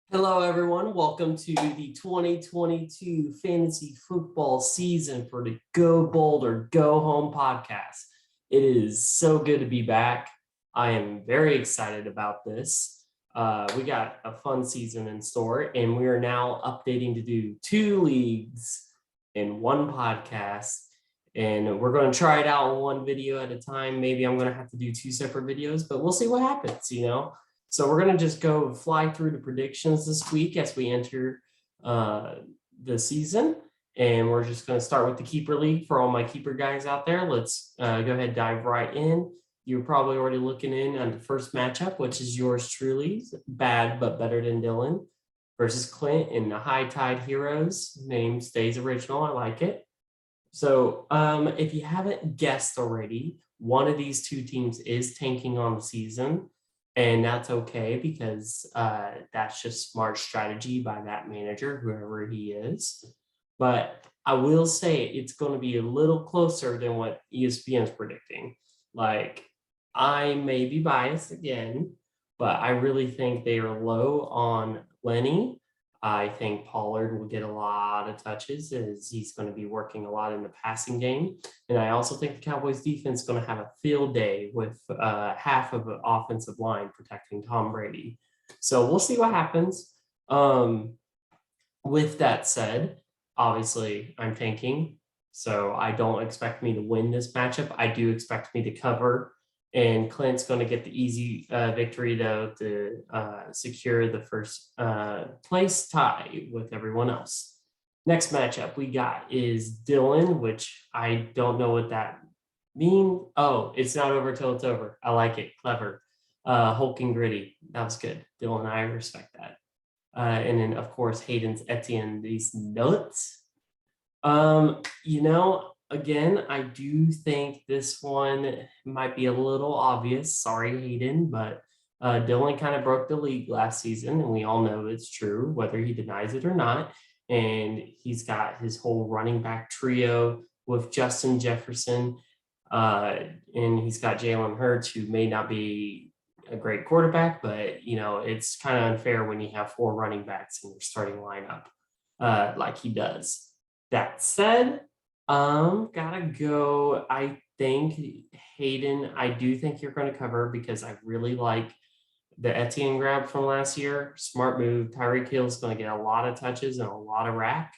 Hello, everyone. Welcome to the 2022 fantasy football season for the Go Bold or Go Home podcast. It is so good to be back. I am very excited about this. We got a fun season in store, and we are now updating to do two leagues in one podcast. And we're going to try it out in one video at a time. Maybe I'm going to have to do two separate videos, but we'll see what happens. So we're going to just go fly through the predictions this week as we enter the season. And we're just going to start with the keeper league for all my keeper guys out there. Let's go ahead and dive right in. You're probably already looking in on the first matchup, which is yours truly, bad but better than Dylan, versus Clint in the High Tide Heroes. Name stays original. I like it. So if you haven't guessed already, one of these two teams is tanking on the season. And that's okay because that's just smart strategy by that manager, whoever he is. But I will say it's going to be a little closer than what ESPN is predicting. Like, I may be biased again, but I really think they are low on Lenny. I think Pollard will get a lot of touches as he's going to be working a lot in the passing game. And I also think the Cowboys defense is going to have a field day with half of the offensive line protecting Tom Brady. So we'll see what happens. With that said, obviously I'm tanking. So I don't expect me to win this matchup. I do expect me to cover. And Clint's going to get the easy victory, though, to secure the first place tie with everyone else. Next matchup we got is Dylan, which I don't know what that means. Oh, it's not over till it's over. I like it. Clever. Hulk and gritty. That was good. Dylan, I respect that. And then, of course, Hayden's Etienne, these nuts. Again, I do think this one might be a little obvious. Sorry, Hayden, but Dylan kind of broke the league last season, and we all know it's true, whether he denies it or not. And he's got his whole running back trio with Justin Jefferson, and he's got Jalen Hurts, who may not be a great quarterback, but it's kind of unfair when you have four running backs in your starting lineup, like he does. That said, gotta go. I think Hayden, I do think you're going to cover because I really like the Etienne grab from last year. Smart move. Tyreek Hill is going to get a lot of touches and a lot of rack.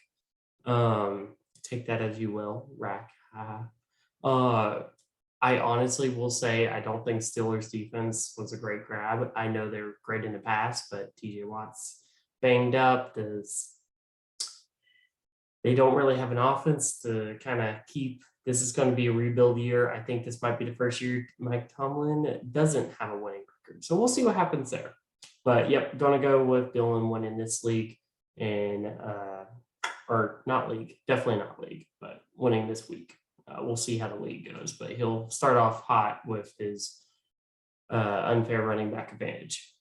Take that as you will, rack. I honestly will say I don't think Steelers defense was a great grab. I know they're great in the past, but TJ Watt's banged up. They don't really have an offense to kind of keep. This is going to be a rebuild year. I think this might be the first year Mike Tomlin doesn't have a winning record. So we'll see what happens there. But yep, going to go with Dylan winning this league and or not league, definitely not league, but winning this week. We'll see how the league goes, but he'll start off hot with his unfair running back advantage.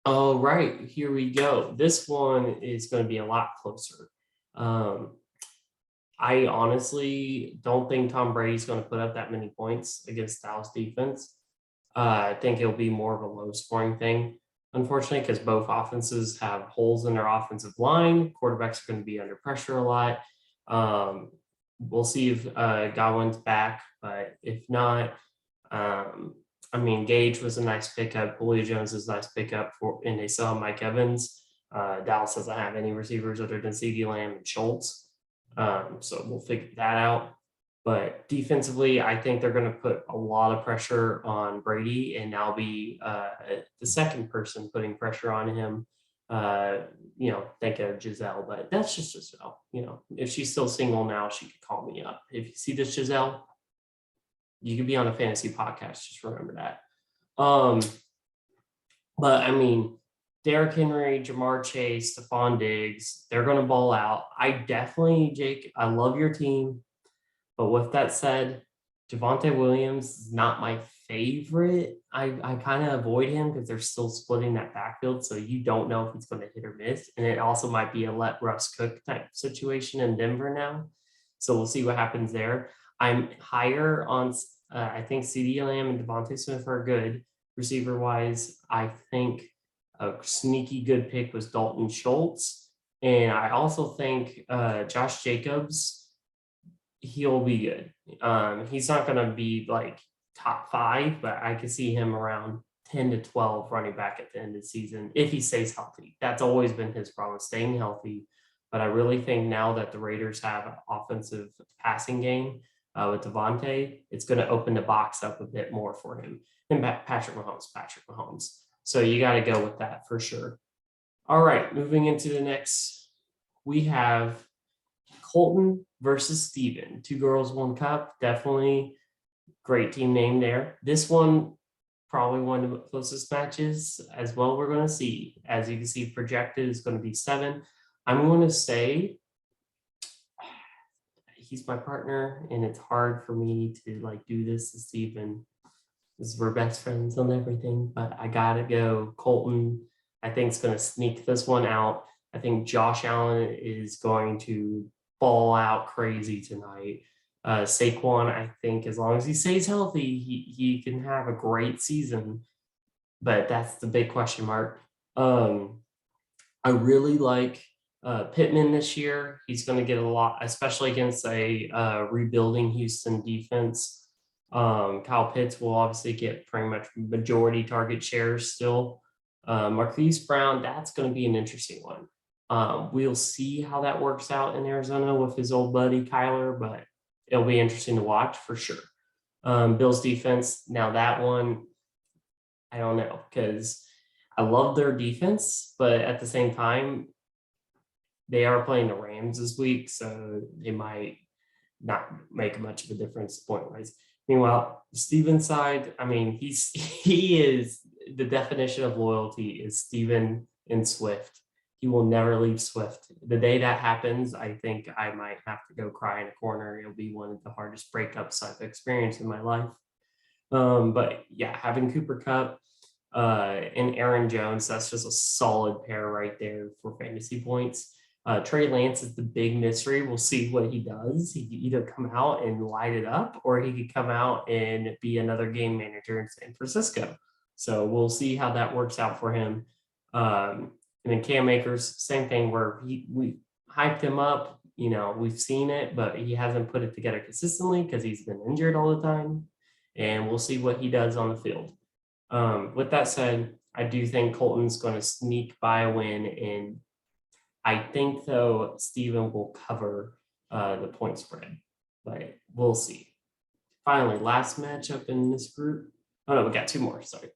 All right, here we go. This one is going to be a lot closer. I honestly don't think Tom Brady's going to put up that many points against Dallas defense. I think it'll be more of a low scoring thing, unfortunately, because both offenses have holes in their offensive line. Quarterbacks are going to be under pressure a lot. We'll see if Godwin's back, but if not, Gage was a nice pickup. Julio Jones is a nice pickup and they still have Mike Evans. Dallas doesn't have any receivers other than CeeDee Lamb and Schultz. So we'll figure that out. But defensively, I think they're going to put a lot of pressure on Brady, and I'll be the second person putting pressure on him. Think of Giselle, but that's just Giselle. If she's still single now, she could call me up. If you see this Giselle, you could be on a fantasy podcast. Just remember that. But Derrick Henry, Jamar Chase, Stephon Diggs, they're going to ball out. Jake, I love your team. But with that said, Javonte Williams is not my favorite. I kind of avoid him because they're still splitting that backfield. So you don't know if he's going to hit or miss. And it also might be a let Russ cook type situation in Denver now. So we'll see what happens there. I'm higher on, I think CeeDee Lamb and Devontae Smith are good receiver wise. I think A sneaky good pick was Dalton Schultz. And I also think Josh Jacobs, he'll be good. He's not going to be like top 5, but I could see him around 10 to 12 running back at the end of the season if he stays healthy. That's always been his problem, staying healthy. But I really think now that the Raiders have an offensive passing game with Devontae, it's going to open the box up a bit more for him. And Patrick Mahomes. So you got to go with that for sure. All right, moving into the next, we have Colton versus Steven. 2 girls, 1 cup. Definitely great team name there. This one, probably one of the closest matches as well we're going to see. As you can see, projected is going to be 7. I'm going to say he's my partner, and it's hard for me to like do this to Steven because we're best friends on everything, but I got to go Colton. I think it's going to sneak this one out. I think Josh Allen is going to ball out crazy tonight. Saquon, I think as long as he stays healthy, he can have a great season, but that's the big question mark. I really like Pittman this year. He's going to get a lot, especially against a rebuilding Houston defense. Kyle Pitts will obviously get pretty much majority target shares still. Marquise Brown, that's going to be an interesting one. We'll see how that works out in Arizona with his old buddy Kyler, but it'll be interesting to watch for sure. Bills defense, now that one, I don't know, because I love their defense, but at the same time, they are playing the Rams this week, so they might not make much of a difference point-wise. Meanwhile, Steven's side, I mean, he is the definition of loyalty is Steven and Swift. He will never leave Swift. The day that happens, I think I might have to go cry in a corner. It'll be one of the hardest breakups I've experienced in my life. But yeah, having Cooper Kupp and Aaron Jones, that's just a solid pair right there for fantasy points. Trey Lance is the big mystery. We'll see what he does. He could either come out and light it up, or he could come out and be another game manager in San Francisco. So we'll see how that works out for him. And then Cam Akers, same thing where we hyped him up. You know, we've seen it, but he hasn't put it together consistently because he's been injured all the time. And we'll see what he does on the field. With that said, I do think Colton's going to sneak by a win, and I think, though, Steven will cover the point spread, but we'll see. Finally, last matchup in this group. Oh, no, we got 2 more. Sorry.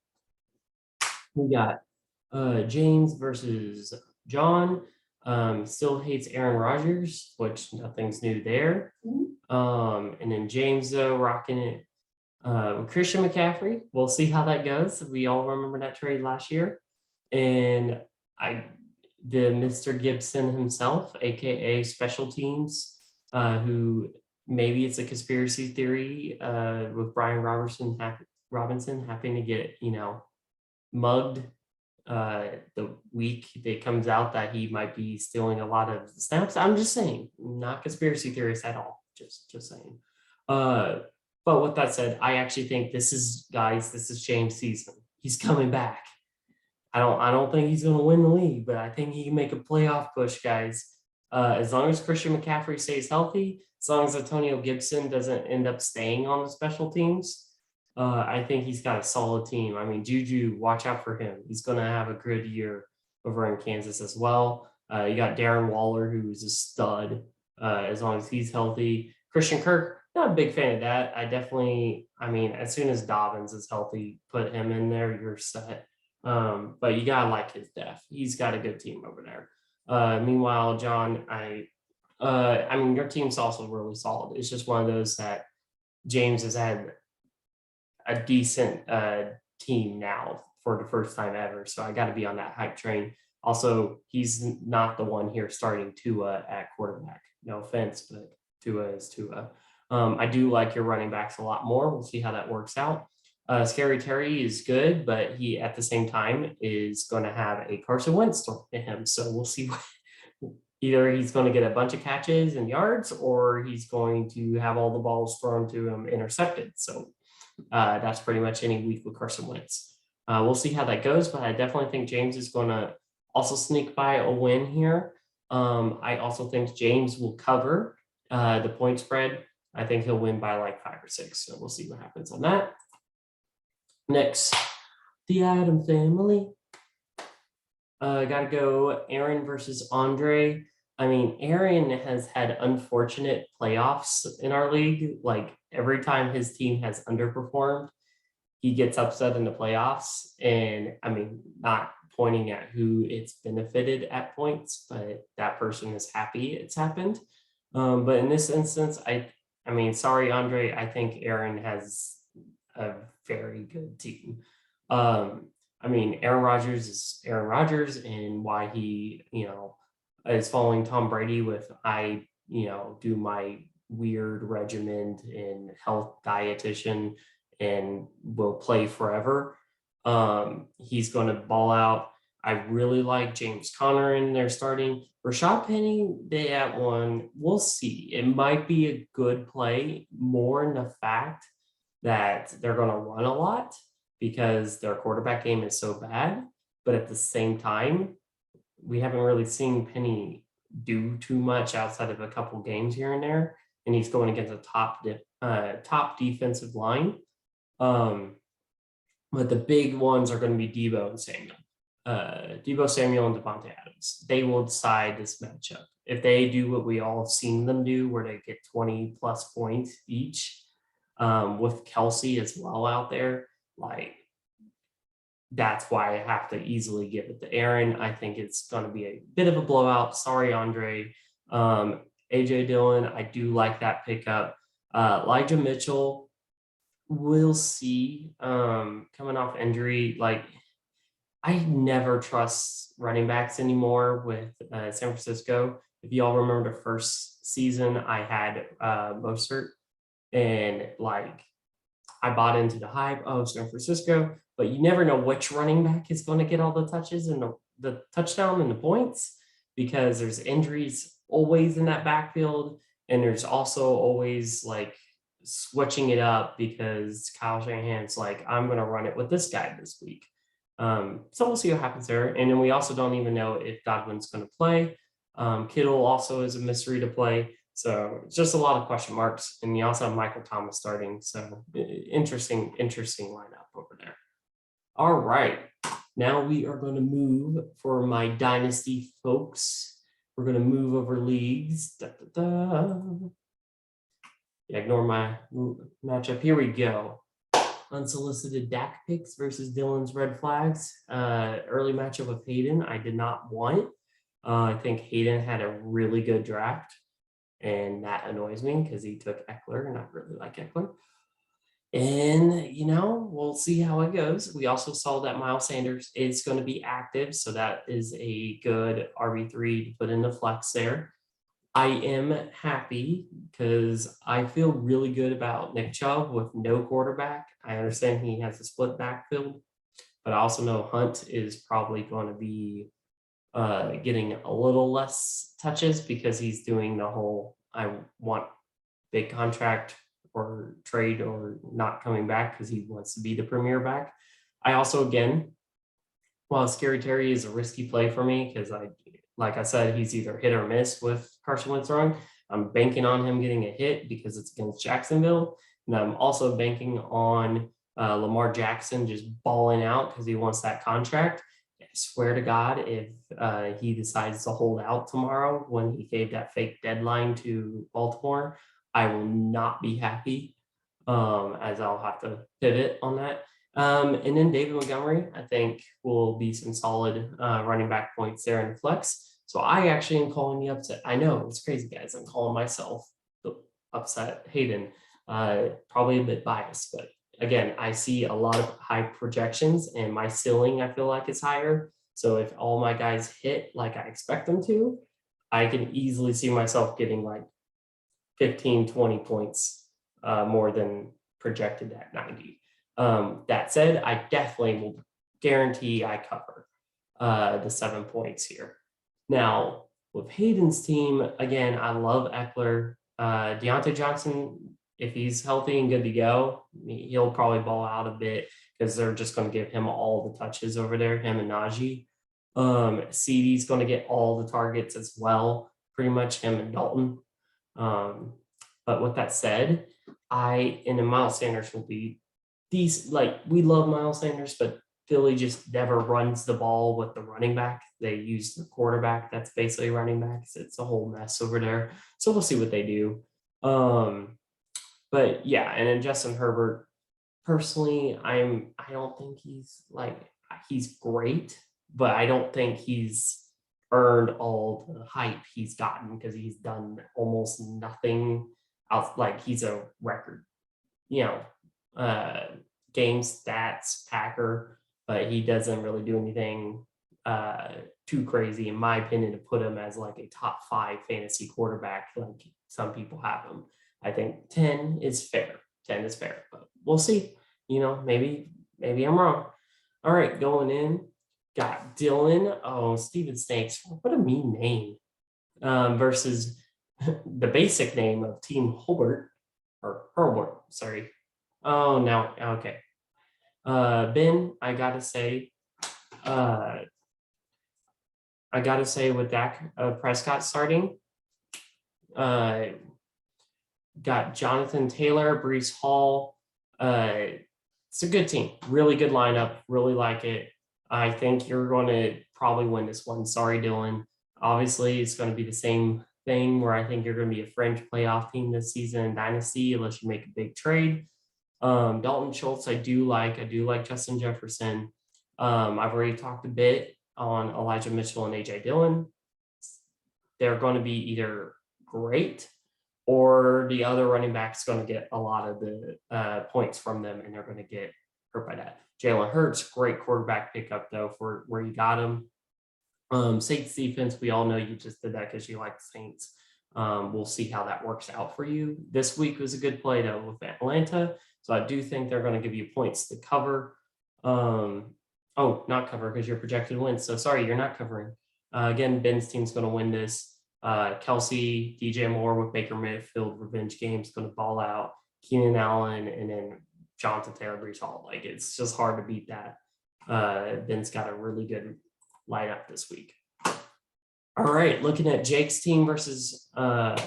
We got James versus John. Still hates Aaron Rodgers, which nothing's new there. And then James, though, rocking it. Christian McCaffrey. We'll see how that goes. We all remember that trade last year. And the Mr. Gibson himself, aka Special Teams, who maybe it's a conspiracy theory with Brian Robinson having to get, mugged the week that comes out that he might be stealing a lot of snaps. I'm just saying, not conspiracy theorists at all. Just saying. But with that said, I actually think this is James' season. He's coming back. I don't think he's going to win the league, but I think he can make a playoff push, guys. As long as Christian McCaffrey stays healthy, as long as Antonio Gibson doesn't end up staying on the special teams, I think he's got a solid team. I mean, Juju, watch out for him. He's going to have a good year over in Kansas as well. You got Darren Waller, who's a stud as long as he's healthy. Christian Kirk, not a big fan of that. As soon as Dobbins is healthy, put him in there, you're set. But you gotta like his depth. He's got a good team over there. Meanwhile, John, your team's also really solid. It's just one of those that James has had a decent team now for the first time ever. So I got to be on that hype train. Also, he's not the one here starting Tua at quarterback. No offense, but Tua is Tua. I do like your running backs a lot more. We'll see how that works out. Scary Terry is good, but he at the same time is going to have a Carson Wentz thrown to him. So we'll see either he's going to get a bunch of catches and yards, or he's going to have all the balls thrown to him intercepted. So that's pretty much any week with Carson Wentz. We'll see how that goes, but I definitely think James is going to also sneak by a win here. I also think James will cover the point spread. I think he'll win by like 5 or 6. So we'll see what happens on that. Next, the Adam family. Got to go Aaron versus Andre. I mean, Aaron has had unfortunate playoffs in our league. Like every time his team has underperformed, he gets upset in the playoffs. And I mean, not pointing at who it's benefited at points, but that person is happy it's happened. But in this instance, I mean, sorry, Andre, I think Aaron has a very good team. I mean, Aaron Rodgers is Aaron Rodgers, and why he, is following Tom Brady with do my weird regimen and health dietitian and will play forever. He's going to ball out. I really like James Conner in there starting. Rashad Penny, they at one. We'll see. It might be a good play more in the fact that they're going to run a lot because their quarterback game is so bad. But at the same time, we haven't really seen Penny do too much outside of a couple games here and there. And he's going against a top defensive line. But the big ones are going to be Deebo and Samuel. Deebo Samuel and Devontae Adams. They will decide this matchup. If they do what we all have seen them do, where they get 20 plus points each, with Kelsey as well out there, like that's why I have to easily give it to Aaron. I think it's going to be a bit of a blowout. Sorry, Andre. AJ Dillon, I do like that pickup. Elijah Mitchell, we'll see. Coming off injury, like I never trust running backs anymore with San Francisco. If y'all remember the first season, I had Mostert, and like I bought into the hype of San Francisco, but you never know which running back is going to get all the touches and the touchdown and the points because there's injuries always in that backfield. And there's also always like switching it up because Kyle Shanahan's like, I'm going to run it with this guy this week. So we'll see what happens there. And then we also don't even know if Godwin's going to play. Kittle also is a mystery to play. So it's just a lot of question marks. And you also have Michael Thomas starting. So interesting lineup over there. All right. Now we are going to move for my dynasty folks. We're going to move over leagues. Yeah, ignore my matchup. Here we go. Unsolicited Dak picks versus Dylan's red flags. Early matchup with Hayden, I did not want. I think Hayden had a really good draft, and that annoys me because he took Eckler, and I really like Eckler. And, we'll see how it goes. We also saw that Miles Sanders is going to be active, so that is a good RB3 to put in the flex there. I am happy because I feel really good about Nick Chubb with no quarterback. I understand he has a split backfield, but I also know Hunt is probably going to be getting a little less touches because he's doing the whole I want big contract or trade or not coming back because he wants to be the premier back. I also, again, while Scary Terry is a risky play for me because like I said, he's either hit or miss with Carson Wentz throwing. I'm banking on him getting a hit because it's against Jacksonville. And I'm also banking on Lamar Jackson just balling out because he wants that contract. I swear to God, if he decides to hold out tomorrow when he gave that fake deadline to Baltimore, I will not be happy, as I'll have to pivot on that. And then David Montgomery, I think, will be some solid running back points there in the flex. So I actually am calling the upset. I know it's crazy, guys. I'm calling myself the upset Hayden. Probably a bit biased, but again, I see a lot of high projections and my ceiling, I feel like, is higher. So if all my guys hit like I expect them to, I can easily see myself getting like 15, 20 points more than projected at 90. That said, I definitely will guarantee I cover the 7 points here. Now, with Hayden's team, again, I love Eckler. Deontay Johnson, if he's healthy and good to go, he'll probably ball out a bit because they're just going to give him all the touches over there, him and Najee. CD's going to get all the targets as well, pretty much him and Dalton. But with that said, and Miles Sanders will be these, like, we love Miles Sanders, but Philly just never runs the ball with the running back. They use the quarterback that's basically running backs. It's a whole mess over there. So we'll see what they do. But yeah, and then Justin Herbert, personally, I don't think he's great, but I don't think he's earned all the hype he's gotten because he's done almost nothing else. Like, he's a record, game stats packer, but he doesn't really do anything too crazy, in my opinion, to put him as like a top 5 fantasy quarterback like some people have him. I think 10 is fair. 10 is fair, but we'll see. Maybe I'm wrong. All right, going in, got Dylan. Oh, Steven Snakes. What a mean name. Versus the basic name of Team Hobart, or Herbert, sorry. Oh, no, okay. Ben, I gotta say with Dak Prescott starting, got Jonathan Taylor, Breece Hall. It's a good team, really good lineup, really like it. I think you're going to probably win this one. Sorry, Dylan. Obviously, it's going to be the same thing where I think you're going to be a fringe playoff team this season in Dynasty unless you make a big trade. Dalton Schultz, I do like Justin Jefferson. I've already talked a bit on Elijah Mitchell and AJ Dillon. They're going to be either great or the other running back's going to get a lot of the points from them, and they're going to get hurt by that. Jalen Hurts, great quarterback pickup, though, for where you got him. Saints defense, we all know you just did that because you like the Saints. We'll see how that works out for you. This week was a good play, though, with Atlanta. So I do think they're going to give you points to cover. Not cover because you're projected to win. So sorry, you're not covering. Again, Ben's team's going to win this. Kelsey, DJ Moore with Baker Mayfield revenge games going to ball out. Keenan Allen, and then Jonathan Taylor, Breece Hall. Like, it's just hard to beat that. Ben's got a really good lineup this week. All right, looking at Jake's team versus I'm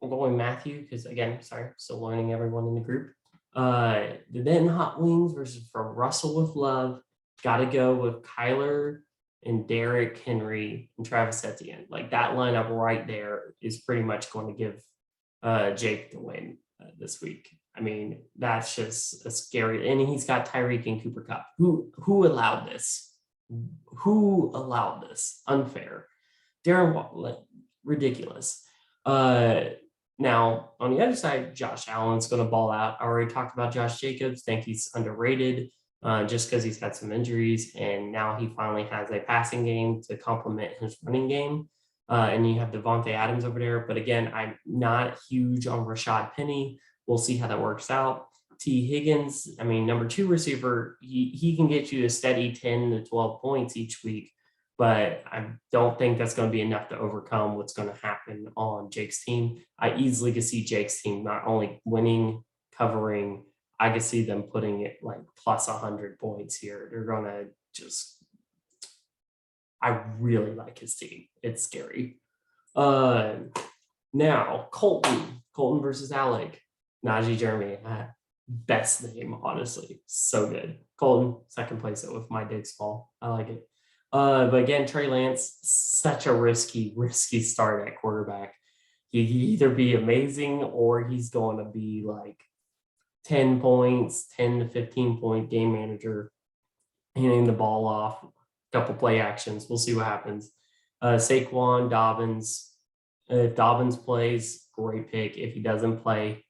going Matthew because, again, sorry, still learning everyone in the group. The Denton Hot Wings versus from Russell with Love. Got to go with Kyler and Derrick Henry and Travis Etienne. Like, that lineup right there is pretty much going to give Jake the win this week. I mean, that's just a scary. And he's got Tyreek and Cooper Kupp. Who allowed this? Who allowed this? Unfair. Darren Waller, ridiculous. Now, on the other side, Josh Allen's going to ball out. I already talked about Josh Jacobs. Think he's underrated just because he's had some injuries, and now he finally has a passing game to complement his running game. And you have Devontae Adams over there. But again, I'm not huge on Rashad Penny. We'll see how that works out. T. Higgins, I mean, number 2 receiver, he can get you a steady 10 to 12 points each week, but I don't think that's going to be enough to overcome what's going to happen on Jake's team. I easily could see Jake's team not only winning, covering, I could see them putting it like plus 100 points here. They're going to just, I really like his team. It's scary. Now, Colton versus Alec. Najee Jeremy, best name, honestly. So good. Colton, second place with my Diggs Ball. I like it. But again, Trey Lance, such a risky start at quarterback. He can either be amazing or he's going to be like 10 points, 10 to 15 point game manager, handing the ball off, a couple play actions. We'll see what happens. Saquon, Dobbins. If Dobbins plays, great pick. If he doesn't play,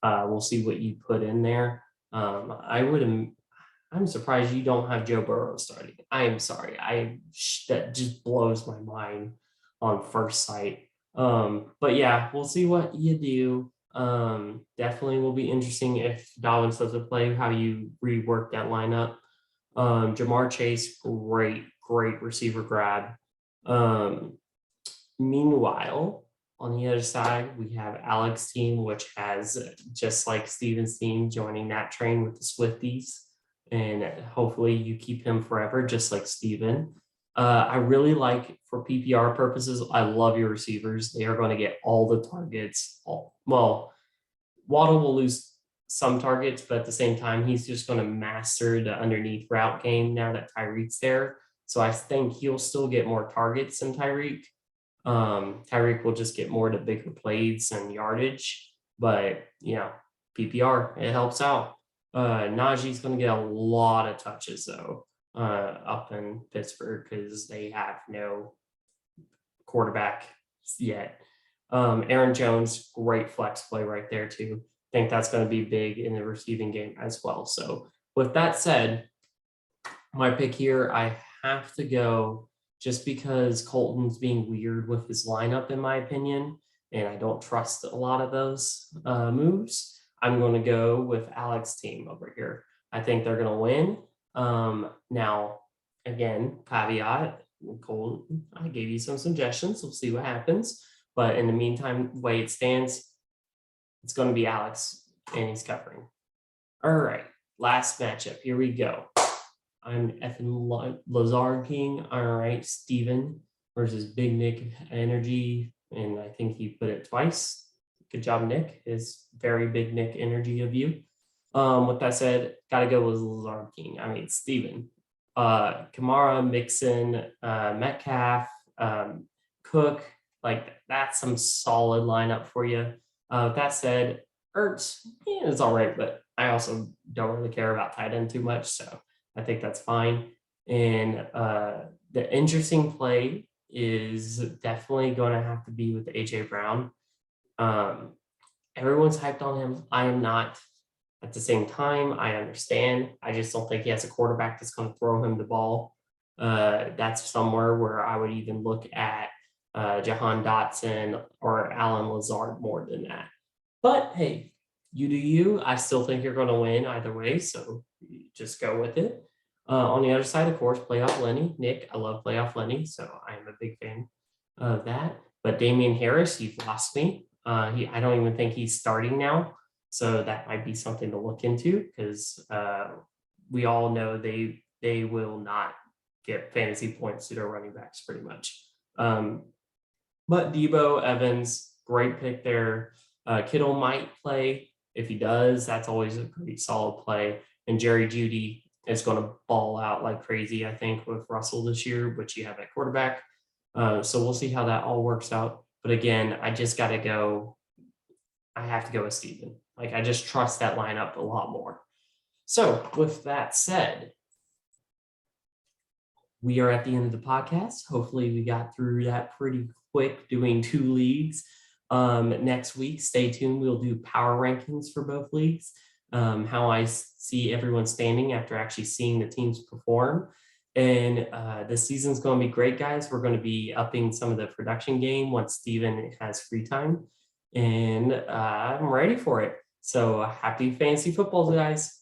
we'll see what you put in there. I'm surprised you don't have Joe Burrow starting. I am sorry. That just blows my mind on first sight. But yeah, we'll see what you do. Definitely will be interesting if Dobbins doesn't play, how you rework that lineup. Jamar Chase, great receiver grab. Meanwhile, on the other side, we have Alex's team, which has, just like Steven's team, joining that train with the Swifties. and hopefully you keep him forever, just like Steven. I really like, for PPR purposes, I love your receivers. They are going to get all the targets. Well, Waddle will lose some targets, but at the same time, he's just going to master the underneath route game now that Tyreek's there. So I think he'll still get more targets than Tyreek. Tyreek will just get more to bigger plays and yardage, but PPR, it helps out. Najee's going to get a lot of touches though, up in Pittsburgh because they have no quarterback yet. Aaron Jones, great flex play right there too. I think that's going to be big in the receiving game as well. So with that said, my pick here, I have to go just because Colton's being weird with his lineup, in my opinion, and I don't trust a lot of those moves. I'm going to go with Alex's team over here. I think they're going to win. Now, again, caveat, Colton, I gave you some suggestions. We'll see what happens. But in the meantime, the way it stands, it's going to be Alex, and he's covering. All right, last matchup. Here we go. I'm effing Lazard King. All right, Steven versus Big Nick Energy. And I think he put it twice. Good job, Nick. Is very Big Nick Energy of you. With that said, got to go with Lazard King. I mean, Steven. Kamara, Mixon, Metcalf, Cook. Like, that's some solid lineup for you. With that said, Ertz, it's all right, but I also don't really care about tight end too much. So I think that's fine. And the interesting play is definitely going to have to be with AJ Brown. Everyone's hyped on him. I am not. At the same time, I understand. I just don't think he has a quarterback that's going to throw him the ball. That's somewhere where I would even look at Jahan Dotson or Alan Lazard more than that. But hey, you do you. I still think you're going to win either way, so just go with it. On the other side, of course, playoff Lenny. Nick, I love playoff Lenny, so I'm a big fan of that. But Damian Harris, you've lost me. I don't even think he's starting now, so that might be something to look into because we all know they will not get fantasy points to their running backs pretty much. But Debo, Evans, great pick there. Kittle might play. If he does, that's always a pretty solid play. And Jerry Jeudy is going to ball out like crazy, I think, with Russell this year, which you have at quarterback. So we'll see how that all works out. But again, I just got to go. I have to go with Steven. Like, I just trust that lineup a lot more. So with that said, we are at the end of the podcast. Hopefully we got through that pretty quick doing 2 leagues. Next week, stay tuned. We'll do power rankings for both leagues, how I see everyone standing after actually seeing the teams perform. And this season's going to be great, guys. We're going to be upping some of the production game once Steven has free time. And I'm ready for it. So happy fantasy football, guys.